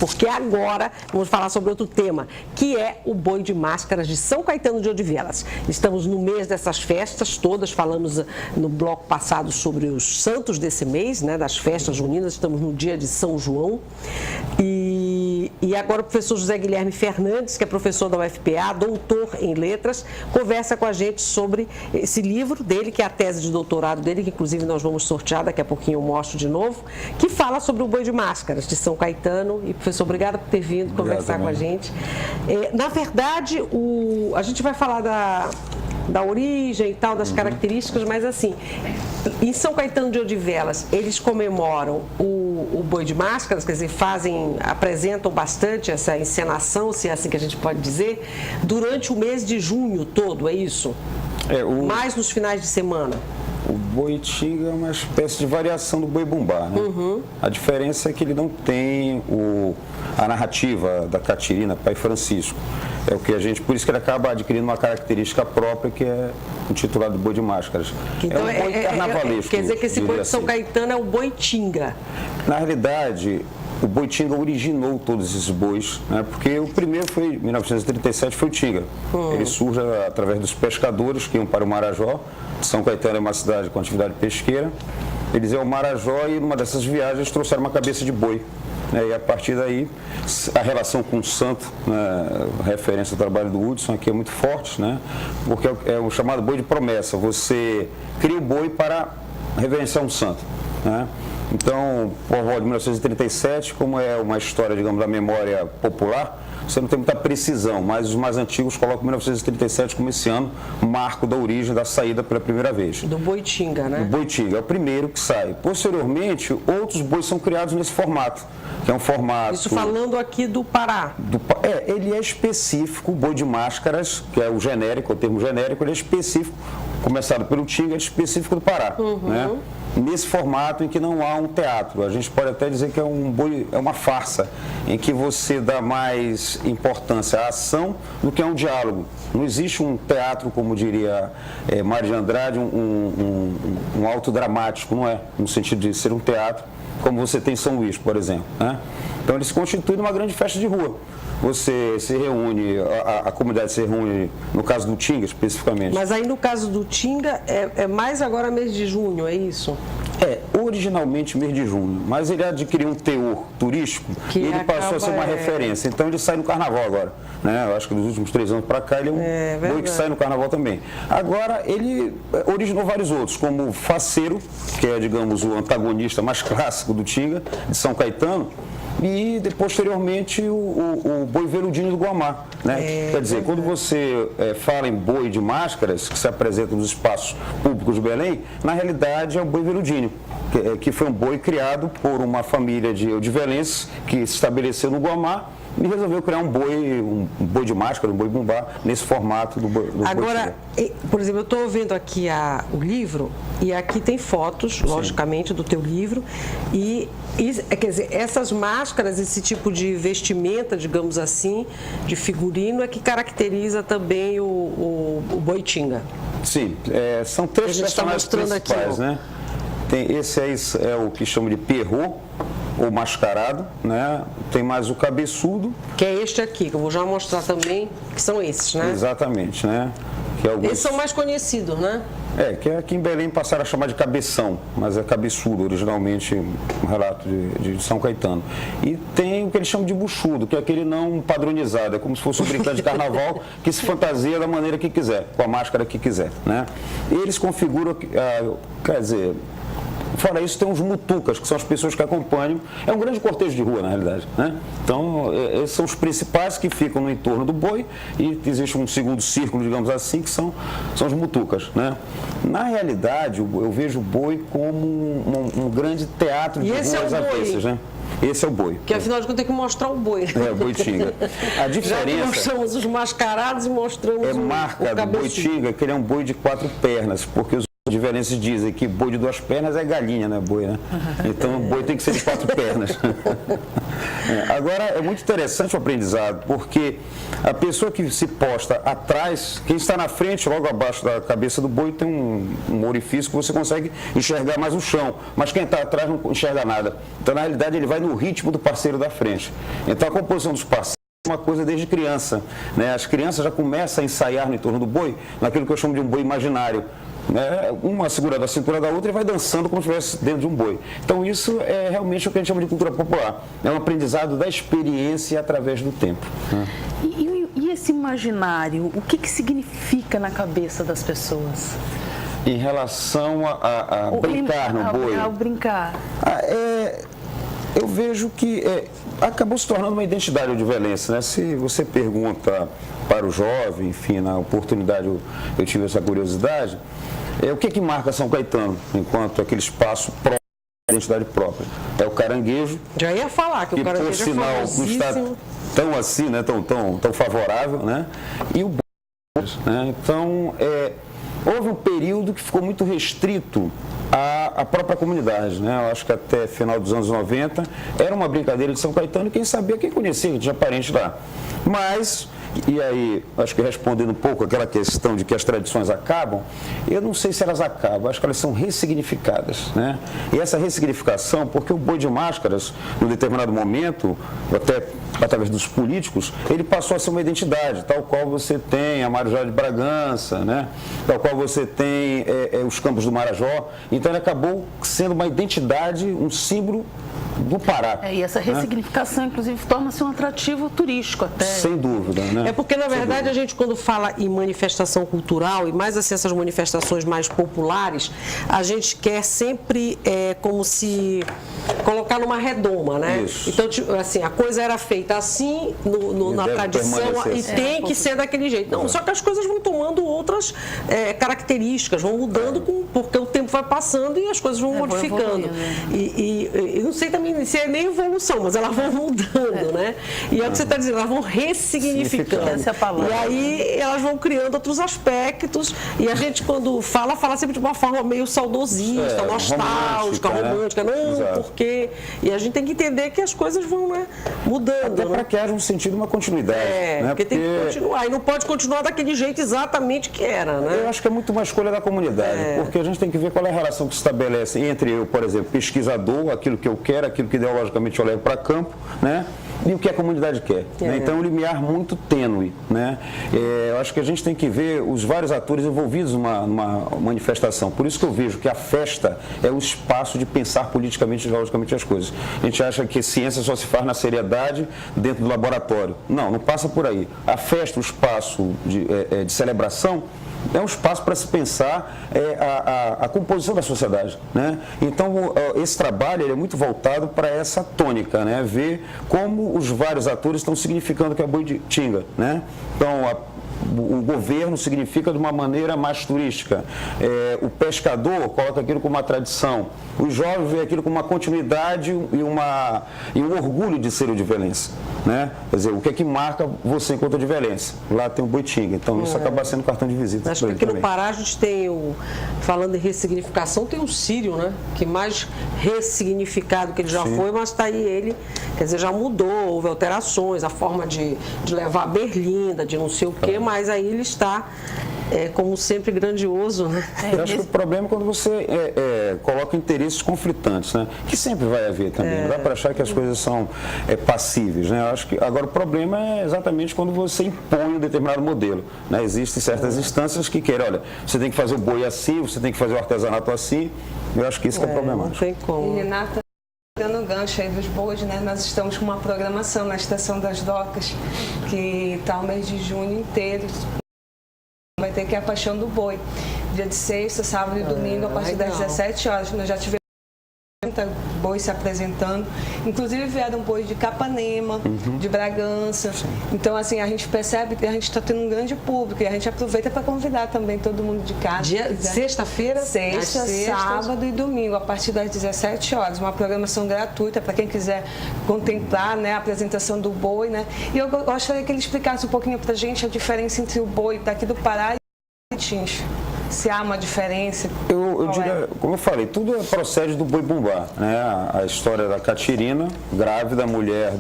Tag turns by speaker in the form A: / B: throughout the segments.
A: porque agora vamos falar sobre outro tema, que é o boi de máscaras de São Caetano de Odivelas. Estamos no mês dessas festas todas, falamos no bloco passado sobre os santos desse mês, né, das festas juninas, estamos no dia de São João. E agora o professor José Guilherme Fernandes, que é professor da UFPA, doutor em letras, conversa com a gente sobre esse livro dele, que é a tese de doutorado dele, que inclusive nós vamos sortear, daqui a pouquinho eu mostro de novo, que fala sobre o boi de máscaras de São Caetano. E, professor, obrigada por ter vindo conversar com a gente. Na verdade, a gente vai falar da origem e tal, das características, mas assim, em São Caetano de Odivelas, eles comemoram o boi de máscaras, quer dizer, apresentam bastante essa encenação, se é assim que a gente pode dizer, durante o mês de junho todo, é isso? Mais nos finais de semana.
B: O boi tinga é uma espécie de variação do boi bumbá, né? A diferença é que ele não tem a narrativa da Catirina, Pai Francisco. É o que por isso que ele acaba adquirindo uma característica própria, que é o titulado do boi de máscaras.
A: Então,
B: é um boi carnavalesco.
A: Quer dizer que esse boi de São Caetano é o boi tinga.
B: Na realidade, o boi tinga originou todos esses bois, né? Porque o primeiro foi, em 1937, foi o tinga. Ele surge através dos pescadores que iam para o Marajó. São Caetano é uma cidade com atividade pesqueira. Eles iam ao Marajó e, numa dessas viagens, trouxeram uma cabeça de boi. E a partir daí, a relação com o santo, né, referência ao trabalho do Hudson aqui é muito forte, né? Porque é o chamado boi de promessa. Você cria o boi para reverenciar um santo, né? Então, por volta de 1937, como é uma história, digamos, da memória popular, você não tem muita precisão, mas os mais antigos colocam 1937 como esse ano, marco da origem da saída pela primeira vez. Do boi tinga, né? Do boi tinga, é o primeiro que sai. Posteriormente, outros bois são criados nesse formato, que é um formato...
A: Isso falando aqui do Pará.
B: Ele é específico, o boi de máscaras, que é o genérico, o termo genérico, ele é específico, começado pelo tinga, é específico do Pará, né? Nesse formato em que não há um teatro. A gente pode até dizer que é uma farsa, em que você dá mais importância à ação do que a um diálogo. Não existe um teatro, como diria Mário de Andrade, um auto dramático, não é? No sentido de ser um teatro, como você tem em São Luís, por exemplo, né? Então ele se constitui numa grande festa de rua. Você se reúne, a comunidade se reúne, no caso do Tinga especificamente.
A: Mas aí no caso do Tinga é mais agora mês de junho, é isso?
B: Originalmente mês de junho, mas ele adquiriu um teor turístico e ele passou a ser uma referência. Então ele sai no carnaval agora, né? Eu acho que dos últimos 3 anos para cá ele é um boi que sai no carnaval também. Agora ele originou vários outros, como o Faceiro, que é, digamos, o antagonista mais clássico do Tinga, de São Caetano, e posteriormente o boi veludinho do Guamá, né? Quer dizer, quando você fala em boi de máscaras, que se apresenta nos espaços públicos de Belém, na realidade é o boi veludinho, que foi um boi criado por uma família de odivelenses que se estabeleceu no Guamá e resolveu criar um boi de máscara, um boi bumbá, nesse formato do boi.
A: Agora, por exemplo, eu estou vendo aqui o livro e aqui tem fotos, logicamente, do teu livro e quer dizer, essas máscaras, esse tipo de vestimenta, digamos assim, de figurino, é que caracteriza também o boi tinga.
B: Sim, são 3 personagens principais, aqui, né? Esse é o que chama de perro, ou mascarado, né? Tem mais o cabeçudo. Que é este aqui, que eu vou já mostrar também, que são esses, né? Exatamente, né?
A: Esses são mais conhecidos, né?
B: Que aqui em Belém passaram a chamar de cabeção, mas é cabeçudo, originalmente um relato de São Caetano. E tem o que eles chamam de buchudo, que é aquele não padronizado, é como se fosse um brincante de carnaval que se fantasia da maneira que quiser, com a máscara que quiser, né? E eles configuram, quer dizer... Fora isso, tem uns mutucas, que são as pessoas que acompanham. É um grande cortejo de rua, na realidade, né? Então, esses são os principais que ficam no entorno do boi e existe um segundo círculo, digamos assim, que são os mutucas, né? Na realidade, eu vejo o boi como um grande teatro de ruas avessas, né? Esse é o boi.
A: Que afinal de contas tem que mostrar o boi.
B: O boi tinga. A diferença... Já que
A: mostramos os mascarados e mostramos
B: marca do boi tinga que ele é um boi de 4 pernas, porque os odivelenses dizem que boi de 2 pernas é galinha, né, boi, né? Então o boi tem que ser de 4 pernas. Agora, é muito interessante o aprendizado, porque a pessoa que se posta atrás, quem está na frente, logo abaixo da cabeça do boi, tem um orifício que você consegue enxergar mais o chão, mas quem está atrás não enxerga nada. Então, na realidade, ele vai no ritmo do parceiro da frente. Então, a composição dos parceiros é uma coisa desde criança, né? As crianças já começam a ensaiar no entorno do boi, naquilo que eu chamo de um boi imaginário. Uma segurando a cintura da outra e vai dançando como se estivesse dentro de um boi. Então isso é realmente o que a gente chama de cultura popular. É um aprendizado da experiência através do tempo.
C: E esse imaginário, o que significa na cabeça das pessoas?
B: Em relação a brincar no boi?
C: Ao brincar.
B: Eu vejo que acabou se tornando uma identidade odivelense, né? Se você pergunta para o jovem, enfim, na oportunidade eu tive essa curiosidade, o que marca São Caetano enquanto aquele espaço próprio, identidade própria? É o caranguejo.
A: Já ia falar que o caranguejo
B: por sinal não está tão assim, né? tão favorável, né? E o boi, né? Então, houve um período que ficou muito restrito à própria comunidade, né? Eu acho que até final dos anos 90 era uma brincadeira de São Caetano, quem sabia, quem conhecia, que tinha parente lá. Mas, e aí, acho que respondendo um pouco aquela questão de que as tradições acabam, eu não sei se elas acabam, acho que elas são ressignificadas, né? E essa ressignificação, porque o boi de máscaras, num determinado momento, até através dos políticos, ele passou a ser uma identidade, tal qual você tem a Marajó de Bragança, né? Tal qual você tem os Campos do Marajó. Então ele acabou sendo uma identidade, um símbolo do Pará.
C: E essa ressignificação, inclusive, torna-se um atrativo turístico até.
B: Sem dúvida, né?
A: É porque, na verdade, a gente, quando fala em manifestação cultural, e mais assim, essas manifestações mais populares, a gente quer sempre como se colocar numa redoma, né?
B: Isso.
A: Então, assim, a coisa era feita assim, na tradição, e tem que ser daquele jeito. Não, só que as coisas vão tomando outras características, vão mudando porque o tempo vai passando e as coisas vão modificando. E não sei também se é nem evolução, mas elas vão mudando, né? E é o que você está dizendo, elas vão ressignificando.
C: Essa é a palavra.
A: E aí elas vão criando outros aspectos. E a gente, quando fala sempre de uma forma meio saudosista, nostálgica, romântica. Não, porque... E a gente tem que entender que as coisas vão mudando.
B: Até para que haja um sentido, uma continuidade.
A: Porque tem que continuar. E não pode continuar daquele jeito exatamente que era, né?
B: Eu acho que é muito uma escolha da comunidade. Porque a gente tem que ver qual é a relação que se estabelece entre eu, por exemplo, pesquisador, aquilo que eu quero, aquilo que ideologicamente eu levo para campo, né? E o que a comunidade quer. Né? Então, é um limiar muito tênue. Né? Eu acho que a gente tem que ver os vários atores envolvidos numa manifestação. Por isso que eu vejo que a festa é o espaço de pensar politicamente e ideologicamente as coisas. A gente acha que ciência só se faz na seriedade dentro do laboratório. Não passa por aí. A festa, o espaço de celebração, é um espaço para se pensar a composição da sociedade. Né? Então, esse trabalho ele é muito voltado para essa tônica, né? Ver como os vários atores estão significando o que é Boitinga. Né? Então, o governo significa de uma maneira mais turística. O pescador coloca aquilo como uma tradição. Os jovens veem aquilo como uma continuidade e um orgulho de ser odivelense. Né? Quer dizer, o que é que marca você enquanto odivelense? Lá tem o Boitinga. Então, isso acaba sendo cartão de visita.
A: Acho que aqui no Pará a gente tem, falando em ressignificação, tem o Sírio, né? Que mais ressignificado que ele já foi, mas está aí ele, quer dizer, já mudou, houve alterações, a forma de levar a berlinda, de não sei o quê, mas aí ele está, como sempre, grandioso, né?
B: Eu acho que o problema é quando você coloca interesses conflitantes, né? Que sempre vai haver também. Não dá para achar que as coisas são passíveis, né? Eu acho que agora o problema é exatamente quando você impõe um determinado modelo. Né? Existem certas instâncias que querem, olha, você tem que fazer o boi assim, você tem que fazer o artesanato assim. Eu acho que isso que é problemático.
A: Não tem como.
D: E, Renata, dando o gancho aí dos bois, né? Nós estamos com uma programação na Estação das Docas, que está o mês de junho inteiro. Vai ter que ir a Paixão do Boi. Dia de sexta, sábado e domingo, a partir das 17 horas. Nós já tivemos bois se apresentando. Inclusive vieram bois de Capanema, de Bragança. Então, assim, a gente percebe que a gente está tendo um grande público e a gente aproveita para convidar também todo mundo de casa.
A: Sexta-feira?
D: Sexta, sábado e domingo, a partir das 17 horas. Uma programação gratuita para quem quiser contemplar, né, a apresentação do boi. Né? E eu gostaria que ele explicasse um pouquinho para a gente a diferença entre o boi daqui do Pará e o Tins. Se há uma diferença?
B: Eu diria, como eu falei, tudo procede do boi bumbá, né? A história da Catirina, grávida, mulher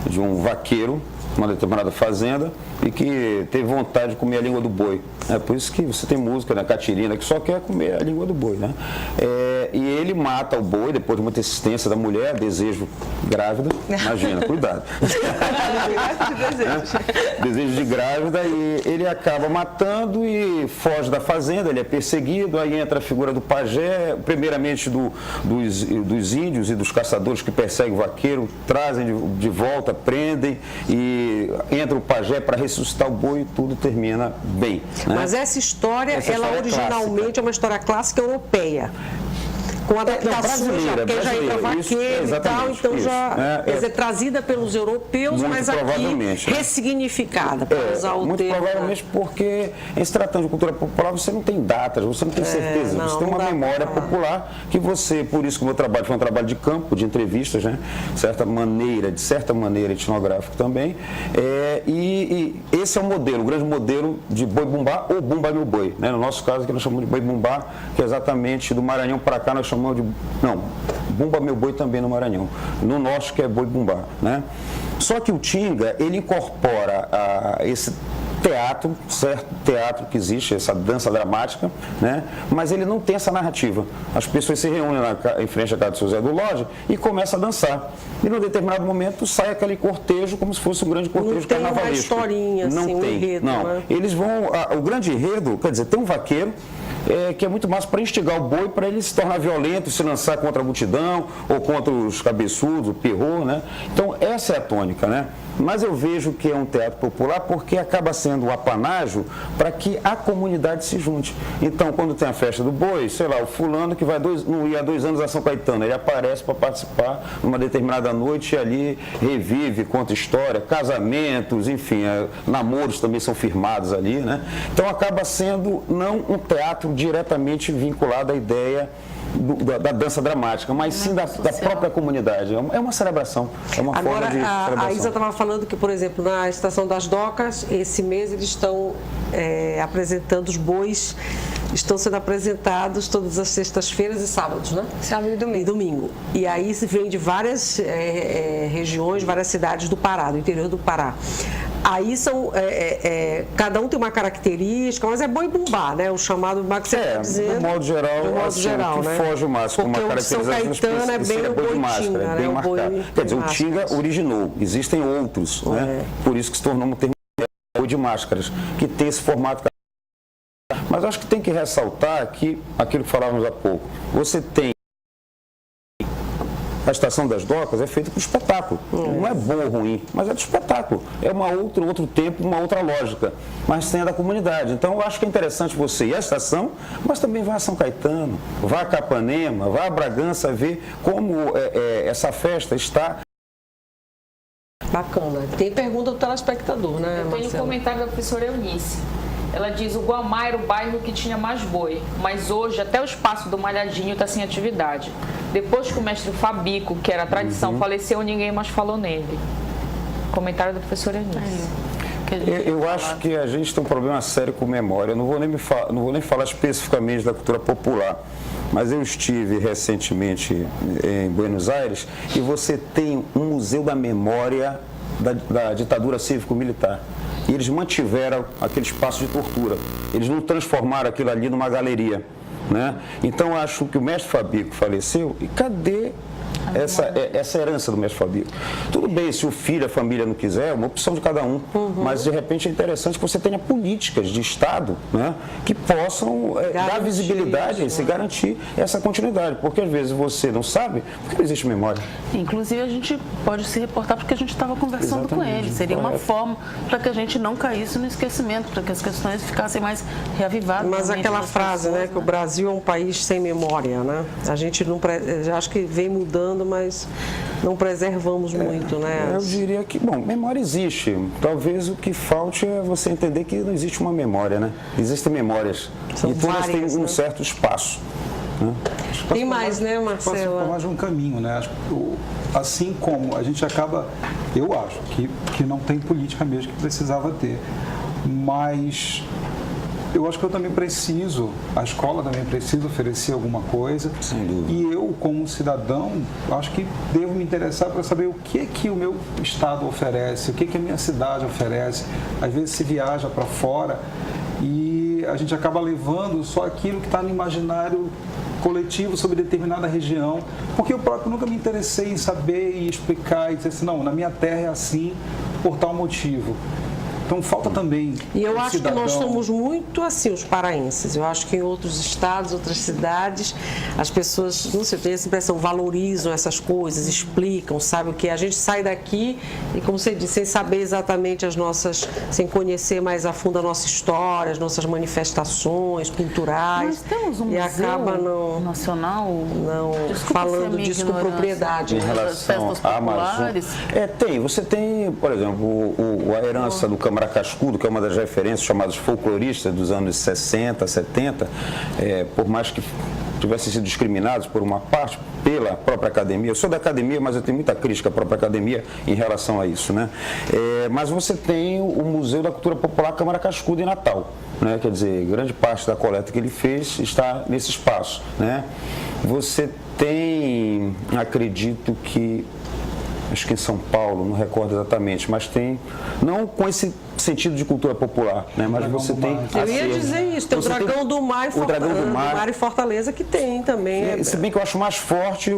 B: de um vaqueiro, uma determinada fazenda, e que teve vontade de comer a língua do boi. É por isso que você tem música, né, Catirina, que só quer comer a língua do boi, né? E ele mata o boi, depois de muita insistência da mulher, desejo grávida, imagina, cuidado. Desejo de grávida, e ele acaba matando e foge da fazenda, ele é perseguido, aí entra a figura do pajé, primeiramente dos índios e dos caçadores que perseguem o vaqueiro, trazem de volta, prendem, e entra o pajé para ressuscitar o boi e tudo termina bem. Né?
A: Mas essa história, ela originalmente
B: clássica.
A: É uma história clássica europeia. Com adaptações, já, porque já entra vaqueiro e tal, então quer dizer, trazida pelos europeus,
B: muito
A: mas aqui ressignificada, para usar o
B: muito
A: termo.
B: Provavelmente porque, em se tratando de cultura popular, você não tem datas, você não tem certeza, você tem uma memória popular que você, por isso que o meu trabalho foi um trabalho de campo, de entrevistas, né? De certa maneira etnográfico também, e esse é o modelo, o grande modelo de boi bumbá ou bumba meu boi, né? No nosso caso, que nós chamamos de boi bumbá, que é exatamente do Maranhão para cá, nós chamamos bumba meu boi também no Maranhão, no norte que é boi bumbá, né? Só que o Tinga, ele incorpora esse teatro, certo teatro que existe, essa dança dramática, né? Mas ele não tem essa narrativa. As pessoas se reúnem em frente à casa do seu Zé do Lodge e começam a dançar. E num determinado momento sai aquele cortejo como se fosse um grande cortejo carnavalesco.
A: Não tem uma historinha,
B: não
A: assim,
B: tem,
A: um enredo,
B: não.
A: Né?
B: Eles vão, o grande enredo, quer dizer, tem um vaqueiro, que é muito mais para instigar o boi, para ele se tornar violento, se lançar contra a multidão, ou contra os cabeçudos, o perro, né? Então, essa é a tônica, né? Mas eu vejo que é um teatro popular porque acaba sendo um apanágio para que a comunidade se junte. Então, quando tem a festa do boi, sei lá, o fulano que não ia há 2 anos a São Caetano, ele aparece para participar numa determinada noite e ali revive, conta história, casamentos, enfim, namoros também são firmados ali, né? Então, acaba sendo não um teatro diretamente vinculado à ideia da dança dramática, mas sim da própria comunidade. É uma celebração, é uma
A: Agora,
B: forma de celebração.
A: A Isa estava falando que, por exemplo, na Estação das Docas, esse mês eles estão apresentando os bois, estão sendo apresentados todas as sextas-feiras e sábados, né?
D: Sábado e
A: domingo. E aí se vem de várias regiões, várias cidades do Pará, do interior do Pará. Aí são, cada um tem uma característica, mas é boi bumbá, né? O chamado bumbá que você está dizendo.
B: De modo geral, que
A: né?
B: foge mais com uma caracterização
A: São Caetano é bem o boi máscara,
B: é bem marcado. Quer dizer, o Tinga originou, existem outros, né? Por isso que se tornou um termo boi de máscaras, que tem esse formato. Mas acho que tem que ressaltar que, aquilo que falávamos há pouco, você tem a Estação das Docas é feita para o espetáculo. Não é bom ou ruim, mas é do espetáculo. É outro tempo, uma outra lógica, mas tem a da comunidade. Então, eu acho que é interessante você ir à estação, mas também vá a São Caetano, vá a Capanema, vá a Bragança, ver como essa festa está.
A: Bacana. Tem pergunta do telespectador, né,
E: Eu tenho um comentário da professora Eunice. Ela diz: o Guamá era o bairro que tinha mais boi, mas hoje até o espaço do Malhadinho está sem atividade. Depois que o mestre Fabico, que era a tradição, faleceu, ninguém mais falou nele. Comentário da professora Eunice.
B: Eu acho que a gente tem um problema sério com memória. Eu não vou nem falar especificamente da cultura popular, mas eu estive recentemente em Buenos Aires e você tem um museu da memória da ditadura cívico-militar. E eles mantiveram aquele espaço de tortura. Eles não transformaram aquilo ali numa galeria, né? Então, acho que o mestre Fabico faleceu e cadê essa herança do mestre Fabico? Tudo bem, se o filho, a família não quiser, é uma opção de cada um, mas de repente é interessante que você tenha políticas de Estado, né, que possam dar visibilidade a isso, garantir essa continuidade, porque às vezes você não sabe, porque não existe memória.
C: Inclusive a gente pode se reportar porque a gente estava conversando com ele, seria uma forma para que a gente não caísse no esquecimento, para que as questões ficassem mais reavivadas.
A: Mas aquela frase, pessoas, né, que o Brasil é um país sem memória, né? A gente não, acho que vem mudando, mas não preservamos muito, né?
B: Eu diria que, memória existe. Talvez o que falte é você entender que não existe uma memória, né? Existem memórias.
A: São
B: e todas
A: várias,
B: têm um certo espaço. Né?
A: Tem mais, né, Marcelo?
F: Posso falar de um caminho, né? Assim como a gente acaba, eu acho que não tem política mesmo que precisava ter, mas eu acho que eu também preciso, a escola também precisa oferecer alguma coisa.
B: Sem dúvida.
F: E eu, como cidadão, acho que devo me interessar para saber o que o meu estado oferece, o que a minha cidade oferece. Às vezes se viaja para fora e a gente acaba levando só aquilo que está no imaginário coletivo sobre determinada região, porque eu próprio nunca me interessei em saber e explicar e dizer assim, não, na minha terra é assim por tal motivo. Então falta também.
A: E eu acho que nós somos muito assim, os paraenses. Eu acho que em outros estados, outras cidades, as pessoas, não sei, eu tenho essa impressão, valorizam essas coisas, explicam, sabe o que? A gente sai daqui e, como você disse, sem saber exatamente as nossas, sem conhecer mais a fundo a nossa história, as nossas manifestações culturais.
C: Nós temos um
A: e
C: museu
A: acaba
C: nacional,
A: falando disso com propriedade.
B: Em relação à Amazônia. Tem. Você tem, por exemplo, a herança do Câmara Cascudo, que é uma das referências chamadas folcloristas dos anos 60, 70, por mais que tivessem sido discriminados por uma parte, pela própria academia. Eu sou da academia, mas eu tenho muita crítica à própria academia em relação a isso, né? Mas você tem o Museu da Cultura Popular Câmara Cascudo em Natal, né? Quer dizer, grande parte da coleta que ele fez está nesse espaço, né? Você tem, acredito que, acho que em São Paulo, não recordo exatamente, mas tem, não com esse sentido de cultura popular, né? Mas você tem...
A: Eu ia dizer isso, tem o Dragão do Mar e Fortaleza que tem também.
B: Se bem que eu acho mais forte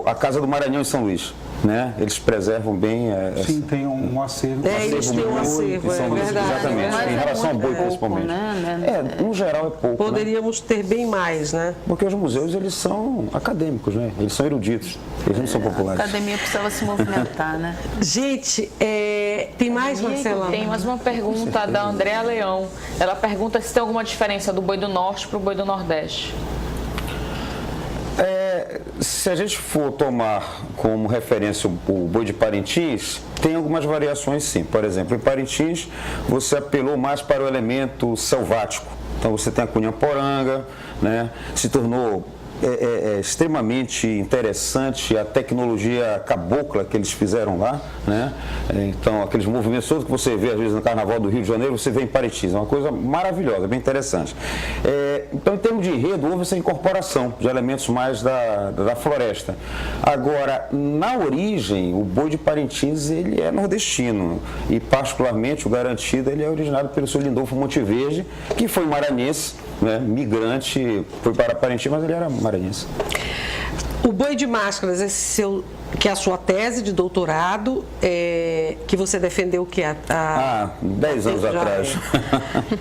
B: a Casa do Maranhão em São Luís, né? Eles preservam bem...
F: Sim, tem um acervo.
A: Eles têm um acervo, é verdade.
B: Exatamente, em relação ao boi principalmente. No geral é pouco.
A: Poderíamos ter bem mais, né?
B: Porque os museus, eles são acadêmicos, né? Eles são eruditos, eles não são populares.
C: A academia precisava se movimentar, né?
A: Gente, tem mais, Marcela?
E: Tem mais uma pergunta da Andréa Leão. Ela pergunta se tem alguma diferença do boi do norte para o boi do nordeste.
B: Se a gente for tomar como referência o boi de Parintins, tem algumas variações sim. Por exemplo, em Parintins você apelou mais para o elemento selvático. Então você tem a cunhaporanga, né? Se tornou extremamente interessante a tecnologia cabocla que eles fizeram lá, né? Então, aqueles movimentos todos que você vê às vezes no Carnaval do Rio de Janeiro, você vê em Parintins, é uma coisa maravilhosa, bem interessante. Então, em termos de enredo, houve essa incorporação de elementos mais da floresta. Agora, na origem, o boi de Parintins, ele é nordestino e, particularmente, o garantido, ele é originado pelo seu Lindolfo Monteverde, que foi maranhense, né, migrante, foi para Parintins, mas ele era maranhense.
A: O boi de máscaras, que é a sua tese de doutorado, que você defendeu que
B: 10 anos atrás.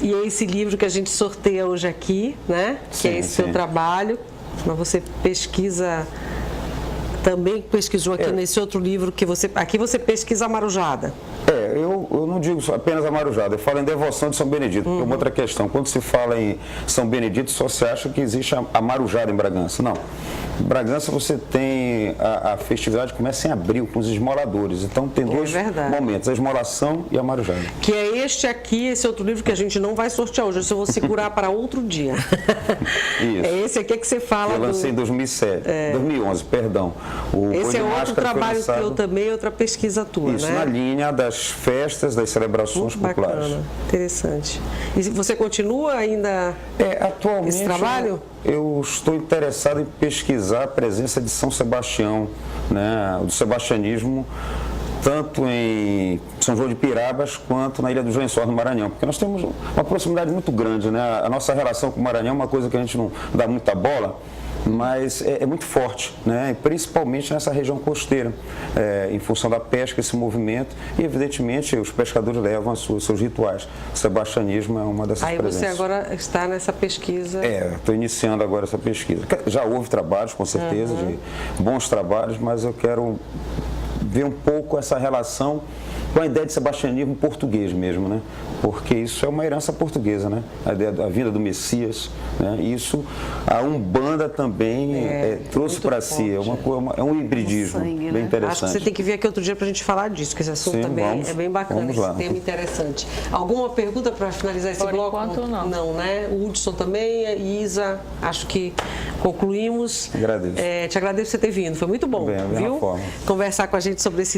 A: E é esse livro que a gente sorteia hoje aqui, né? Que é esse seu trabalho, mas você pesquisa... Também pesquisou aqui nesse outro livro que aqui você pesquisa a marujada.
B: Eu não digo apenas a marujada, eu falo em devoção de São Benedito, porque é uma outra questão. Quando se fala em São Benedito, só se acha que existe a marujada em Bragança. Não. Em Bragança você tem a festividade que começa em abril, com os esmoladores. Então tem dois momentos, a esmolação e a marujada.
A: Que é esse outro livro que a gente não vai sortear hoje, eu vou segurar para outro dia.
B: Isso.
A: É esse aqui que você fala.
B: Eu lancei em 2011, perdão.
A: Esse é outro trabalho teu também, outra pesquisa tua,
B: isso,
A: né?
B: na linha das festas, das celebrações populares.
A: Bacana, interessante. E você continua ainda
B: atualmente,
A: esse trabalho?
B: Eu estou interessado em pesquisar a presença de São Sebastião, né, do sebastianismo, tanto em São João de Pirabas quanto na Ilha do João Só, no Maranhão, porque nós temos uma proximidade muito grande, né? A nossa relação com o Maranhão é uma coisa que a gente não dá muita bola, mas é muito forte, né? Principalmente nessa região costeira, em função da pesca, esse movimento, e evidentemente os pescadores levam seus rituais. O sebastianismo é uma dessas presenças.
A: Aí você agora está nessa pesquisa?
B: Estou iniciando agora essa pesquisa. Já houve trabalhos, com certeza, de bons trabalhos, mas eu quero ver um pouco essa relação com a ideia de sebastianismo português mesmo, né? Porque isso é uma herança portuguesa, né? A ideia da vinda do Messias, né? Isso a Umbanda também trouxe para si, é um hibridismo bem interessante.
A: Acho que você tem que vir aqui outro dia para a gente falar disso, que esse assunto também é bem bacana, esse tema interessante. Alguma pergunta para finalizar esse bloco?
E: Por enquanto, não.
A: Não, né? O Hudson também, Isa, acho que concluímos.
B: Agradeço.
A: Te agradeço por você ter vindo, foi muito bom, viu? Conversar com a gente sobre esse